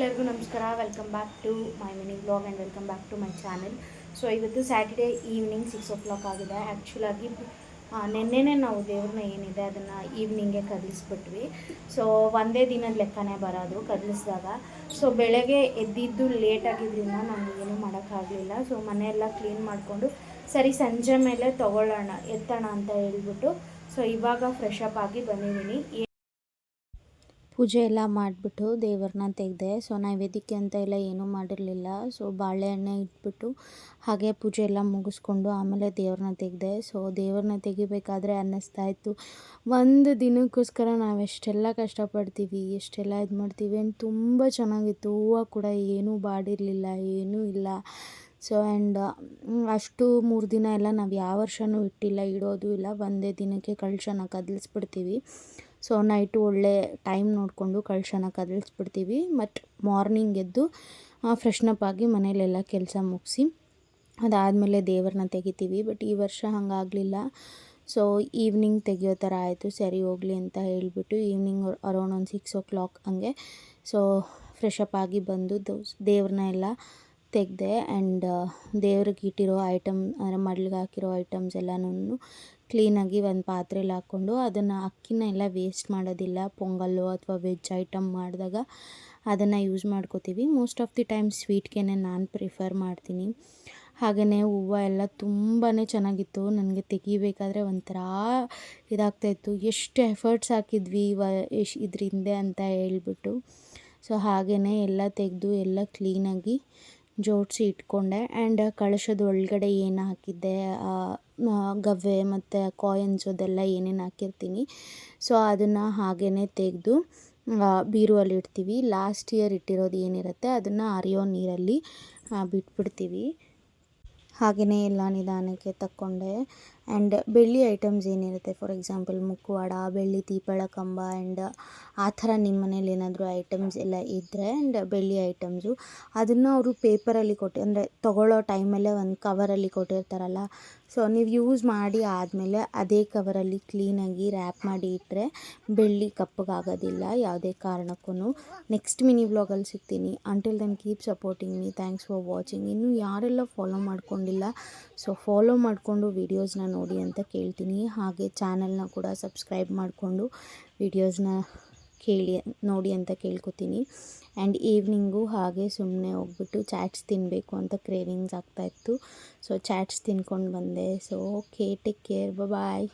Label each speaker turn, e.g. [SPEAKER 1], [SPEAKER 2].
[SPEAKER 1] ಎಲ್ಲರಿಗೂ ನಮಸ್ಕಾರ. Welcome back to my mini vlog and welcome back to my channel. So ಇವತ್ತು Saturday evening 6 o'clock ಆಗಿದೆ. ಆ್ಯಕ್ಚುಲಾಗಿ ನಿನ್ನೆನೇ ನಾವು ದೇವ್ರನ್ನ ಏನಿದೆ ಅದನ್ನು ಈವ್ನಿಂಗೆ ಕದಲಿಸ್ಬಿಟ್ವಿ. ಸೊ ಒಂದೇ ದಿನದ ಲೆಕ್ಕನೇ ಬರೋದು ಕದಲಿಸಿದಾಗ. ಸೊ ಬೆಳಗ್ಗೆ ಎದ್ದಿದ್ದು ಲೇಟಾಗಿದ್ದರಿಂದ ನಾನು ಏನೂ ಮಾಡೋಕ್ಕಾಗಲಿಲ್ಲ. ಸೊ ಮನೆಯೆಲ್ಲ ಕ್ಲೀನ್ ಮಾಡಿಕೊಂಡು ಸರಿ ಸಂಜೆ ಮೇಲೆ ಎತ್ತೋಣ ಅಂತ ಹೇಳ್ಬಿಟ್ಟು ಸೊ ಇವಾಗ ಫ್ರೆಶ್ ಅಪ್ ಆಗಿ ಬಂದಿದ್ದೀನಿ. ಪೂಜೆ ಎಲ್ಲ ಮಾಡಿಬಿಟ್ಟು ದೇವ್ರನ್ನ ತೆಗೆದೆ. ಸೊ ನೈವೇದ್ಯಕ್ಕೆ ಅಂತ ಎಲ್ಲ ಏನೂ ಮಾಡಿರಲಿಲ್ಲ. ಸೊ ಬಾಳೆಹಣ್ಣೆ ಇಟ್ಬಿಟ್ಟು ಹಾಗೆ ಪೂಜೆ ಎಲ್ಲ ಮುಗಿಸ್ಕೊಂಡು ಆಮೇಲೆ ದೇವ್ರನ್ನ ತೆಗೆದೆ. ಸೊ ದೇವ್ರನ್ನ ತೆಗಿಬೇಕಾದ್ರೆ ಅನ್ನಿಸ್ತಾ ಇತ್ತು, ಒಂದು ದಿನಕ್ಕೋಸ್ಕರ ನಾವು ಎಷ್ಟೆಲ್ಲ ಕಷ್ಟಪಡ್ತೀವಿ, ಎಷ್ಟೆಲ್ಲ ಇದು ಮಾಡ್ತೀವಿ ಆ್ಯಂಡ್ ತುಂಬ ಚೆನ್ನಾಗಿತ್ತು. ಹೂವು ಕೂಡ ಏನೂ ಬಾಡಿರಲಿಲ್ಲ, ಏನೂ ಇಲ್ಲ. ಸೊ ಆ್ಯಂಡ್ ಅಷ್ಟು 3 ದಿನ ಎಲ್ಲ ನಾವು ಯಾವ ವರ್ಷವೂ ಇಟ್ಟಿಲ್ಲ, ಇಡೋದು ಇಲ್ಲ. ಒಂದೇ ದಿನಕ್ಕೆ ಕಳಶನ ಕದಲಿಸ್ಬಿಡ್ತೀವಿ. ಸೊ ನೈಟು ಒಳ್ಳೆ ಟೈಮ್ ನೋಡಿಕೊಂಡು ಕಳಶನ ಕದಲಿಸ್ಬಿಡ್ತೀವಿ. ಮತ್ತು ಮಾರ್ನಿಂಗ್ ಎದ್ದು ಫ್ರೆಶ್ನಪ್ ಆಗಿ ಮನೇಲೆಲ್ಲ ಕೆಲಸ ಮುಗಿಸಿ ಅದಾದಮೇಲೆ ದೇವ್ರನ್ನ ತೆಗಿತೀವಿ. ಬಟ್ ಈ ವರ್ಷ ಹಾಗಾಗಲಿಲ್ಲ. ಸೊ ಈವ್ನಿಂಗ್ ತೆಗಿಯೋ ಥರ ಆಯಿತು. ಸರಿ ಹೋಗಲಿ ಅಂತ ಹೇಳಿಬಿಟ್ಟು ಈವ್ನಿಂಗ್ ಅರೌಂಡ್ ಒಂದು 6 o'clock ಹಂಗೆ ಸೊ ಫ್ರೆಶಪ್ ಆಗಿ ಬಂದು ದೇವ್ರನ್ನ ಎಲ್ಲ ತೆಗೆದೆ. ಆ್ಯಂಡ್ ದೇವ್ರಿಗೆ ಇಟ್ಟಿರೋ ಐಟಮ್ ಅಂದರೆ ಮಡ್ಲಿಗೆ ಹಾಕಿರೋ ಐಟಮ್ಸ್ ಎಲ್ಲನೂ ಕ್ಲೀನಾಗಿ ಒಂದು ಪಾತ್ರೆಯಲ್ಲಿ ಹಾಕ್ಕೊಂಡು ಅದನ್ನು ಅಕ್ಕಿನ ಎಲ್ಲ ವೇಸ್ಟ್ ಮಾಡೋದಿಲ್ಲ. ಪೊಂಗಲ್ಲು ಅಥವಾ ವೆಜ್ ಐಟಮ್ ಮಾಡಿದಾಗ ಅದನ್ನು ಯೂಸ್ ಮಾಡ್ಕೋತೀವಿ. ಮೋಸ್ಟ್ ಆಫ್ ದಿ ಟೈಮ್ ಸ್ವೀಟ್ಗೆ ನಾನು ಪ್ರಿಫರ್ ಮಾಡ್ತೀನಿ. ಹಾಗೆಯೇ ಹೂವು ಎಲ್ಲ ತುಂಬಾ ಚೆನ್ನಾಗಿತ್ತು. ನನಗೆ ತೆಗಿಬೇಕಾದ್ರೆ ಒಂಥರ ಇದಾಗ್ತಾಯಿತ್ತು, ಎಷ್ಟು ಎಫರ್ಟ್ಸ್ ಹಾಕಿದ್ವಿ ಇದ್ರ ಹಿಂದೆ ಅಂತ ಹೇಳ್ಬಿಟ್ಟು. ಸೊ ಹಾಗೆಯೇ ಎಲ್ಲ ತೆಗೆದು ಎಲ್ಲ ಕ್ಲೀನಾಗಿ ಜೋಡಿಸಿ ಇಟ್ಕೊಂಡೆ. ಆ್ಯಂಡ್ ಕಳಶದ ಒಳಗಡೆ ಏನು ಹಾಕಿದ್ದೆ, ಗವ್ವೆ ಮತ್ತು ಕಾಯಿನ್ಸ್ ಅದೆಲ್ಲ ಏನೇನು ಹಾಕಿರ್ತೀನಿ ಸೊ ಅದನ್ನು ಹಾಗೇ ತೆಗೆದು ಬೀರುವಲ್ಲಿ ಇಡ್ತೀವಿ. ಲಾಸ್ಟ್ ಇಯರ್ ಇಟ್ಟಿರೋದು ಏನಿರುತ್ತೆ ಅದನ್ನು ಹರಿಯೋ ನೀರಲ್ಲಿ ಬಿಟ್ಬಿಡ್ತೀವಿ. ಹಾಗೆಯೇ ಎಲ್ಲ ನಿಧಾನಕ್ಕೆ ತಕ್ಕೊಂಡೆ. ಆ್ಯಂಡ್ ಬೆಳ್ಳಿ ಐಟಮ್ಸ್ ಏನಿರುತ್ತೆ, ಫಾರ್ ಎಕ್ಸಾಂಪಲ್ ಮುಖವಾಡ, ಬೆಳ್ಳಿ ದೀಪಳ ಕಂಬ ಆ್ಯಂಡ್ ಆ ಥರ ನಿಮ್ಮ ಮನೇಲಿ ಏನಾದರೂ ಐಟಮ್ಸ್ ಎಲ್ಲ ಇದ್ದರೆ ಆ್ಯಂಡ್ ಬೆಳ್ಳಿ ಐಟಮ್ಸು ಅದನ್ನು ಅವರು ಪೇಪರಲ್ಲಿ ಅಂದರೆ ತೊಗೊಳ್ಳೋ ಟೈಮಲ್ಲೇ ಒಂದು ಕವರಲ್ಲಿ ಕೊಟ್ಟಿರ್ತಾರಲ್ಲ. ಸೊ ನೀವು ಯೂಸ್ ಮಾಡಿ ಆದಮೇಲೆ ಅದೇ ಕವರಲ್ಲಿ ಕ್ಲೀನಾಗಿ ರ್ಯಾಪ್ ಮಾಡಿ ಇಟ್ಟರೆ ಬೆಳ್ಳಿ ಕಪ್ಪಗಾಗೋದಿಲ್ಲ ಯಾವುದೇ ಕಾರಣಕ್ಕೂ. ನೆಕ್ಸ್ಟ್ ಮಿನಿ ವ್ಲಾಗಲ್ಲಿ ಸಿಗ್ತೀನಿ. Until then keep supporting me. Thanks for watching. ಇನ್ನೂ ಯಾರೆಲ್ಲ ಫಾಲೋ ಮಾಡ್ಕೊಂಡಿಲ್ಲ ಸೊ ಫಾಲೋ ಮಾಡಿಕೊಂಡು ವೀಡಿಯೋಸ್ನ ನೋಡಿ ಅಂತ ಕೇಳ್ತೀನಿ. ಹಾಗೆ ಚಾನಲ್ನ ಕೂಡ ಸಬ್ಸ್ಕ್ರೈಬ್ ಮಾಡಿಕೊಂಡು ವೀಡಿಯೋಸ್ನ ನೋಡಿ ಅಂತ ಕೇಳ್ಕೊತೀನಿ. ಆ್ಯಂಡ್ ಈವ್ನಿಂಗು ಹಾಗೆ ಸುಮ್ಮನೆ ಹೋಗ್ಬಿಟ್ಟು ಚಾಟ್ಸ್ ತಿನ್ನಬೇಕು ಅಂತ ಕ್ರೇವಿಂಗ್ಸ್ ಆಗ್ತಾಯಿತ್ತು. ಸೊ ಚಾಟ್ಸ್ ತಿನ್ಕೊಂಡು ಬಂದೆ. ಸೊ ಓಕೆ, ಟೇಕ್ ಕೇರ್, ಬಾಯ್.